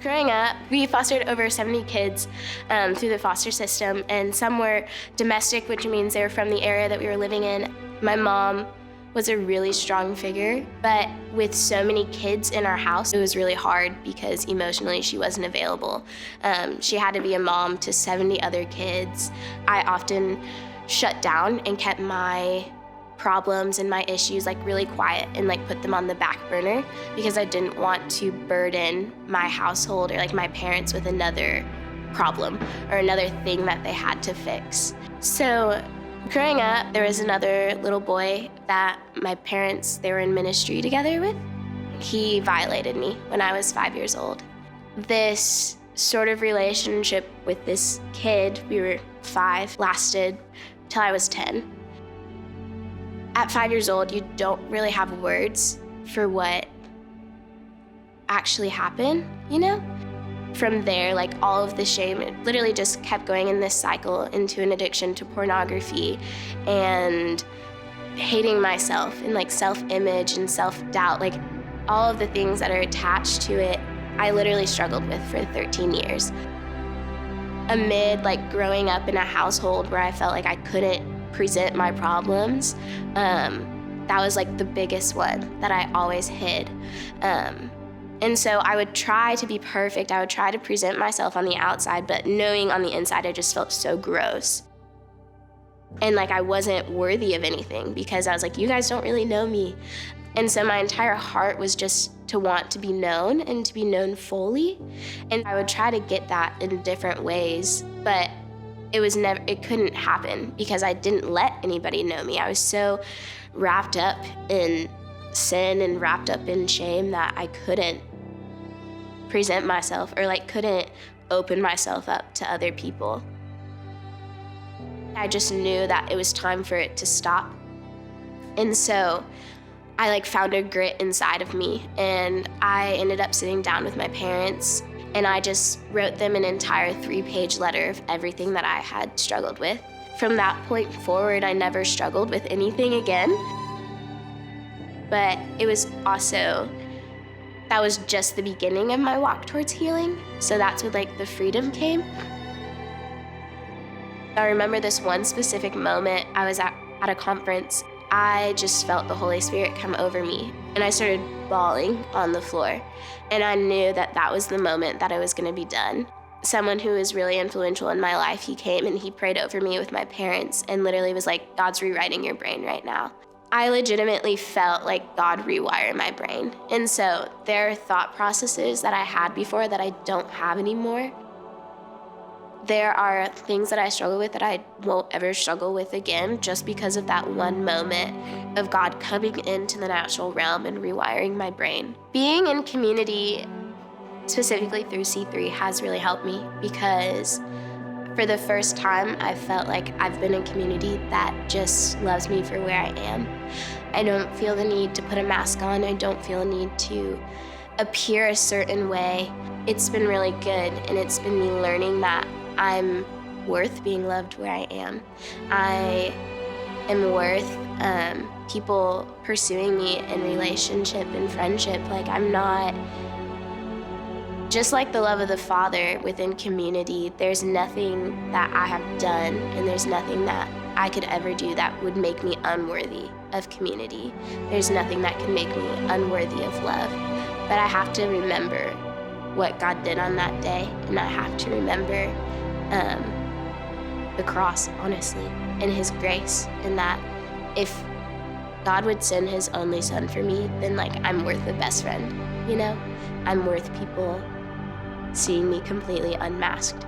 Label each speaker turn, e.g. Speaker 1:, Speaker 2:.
Speaker 1: Growing up, we fostered over 70 kids through the foster system, and some were domestic, which means they were from the area that we were living in. My mom was a really strong figure, but with so many kids in our house, it was really hard because emotionally she wasn't available. She had to be a mom to 70 other kids. I often shut down and kept my problems and my issues really quiet and put them on the back burner because I didn't want to burden my household or my parents with another problem or another thing that they had to fix. So growing up, there was another little boy that my parents, they were in ministry together with. He violated me when I was 5 years old. This sort of relationship with this kid, we were 5, lasted till I was 10. At 5 years old, you don't really have words for what actually happened, From there, all of the shame, it literally just kept going in this cycle into an addiction to pornography and hating myself and self-image and self-doubt, all of the things that are attached to it, I literally struggled with for 13 years. Amid growing up in a household where I felt like I couldn't present my problems, that was the biggest one that I always hid. And so I would try to be perfect. I would try to present myself on the outside, but knowing on the inside, I just felt so gross. And I wasn't worthy of anything because I was you guys don't really know me. And so my entire heart was just to want to be known and to be known fully. And I would try to get that in different ways, but it couldn't happen because I didn't let anybody know me. I was so wrapped up in sin and wrapped up in shame that I couldn't present myself or couldn't open myself up to other people. I just knew that it was time for it to stop. And so I found a grit inside of me, and I ended up sitting down with my parents, and I just wrote them an entire 3-page letter of everything that I had struggled with. From that point forward, I never struggled with anything again. But it was also, that was just the beginning of my walk towards healing. So that's when the freedom came. I remember this one specific moment. I was at a conference. I just felt the Holy Spirit come over me, and I started bawling on the floor. And I knew that that was the moment that I was going to be done. Someone who was really influential in my life, he came and he prayed over me with my parents and literally was God's rewriting your brain right now. I legitimately felt God rewired my brain. And so there are thought processes that I had before that I don't have anymore. There are things that I struggle with that I won't ever struggle with again just because of that one moment of God coming into the natural realm and rewiring my brain. Being in community, specifically through C3, has really helped me because for the first time, I felt like I've been in community that just loves me for where I am. I don't feel the need to put a mask on. I don't feel a need to appear a certain way. It's been really good, and it's been me learning that I'm worth being loved where I am. I am worth people pursuing me in relationship and friendship. I'm not, just like the love of the Father within community, there's nothing that I have done and there's nothing that I could ever do that would make me unworthy of community. There's nothing that can make me unworthy of love. But I have to remember what God did on that day, and I have to remember the cross, honestly, and his grace, and that if God would send his only son for me, then I'm worth a best friend, I'm worth people seeing me completely unmasked.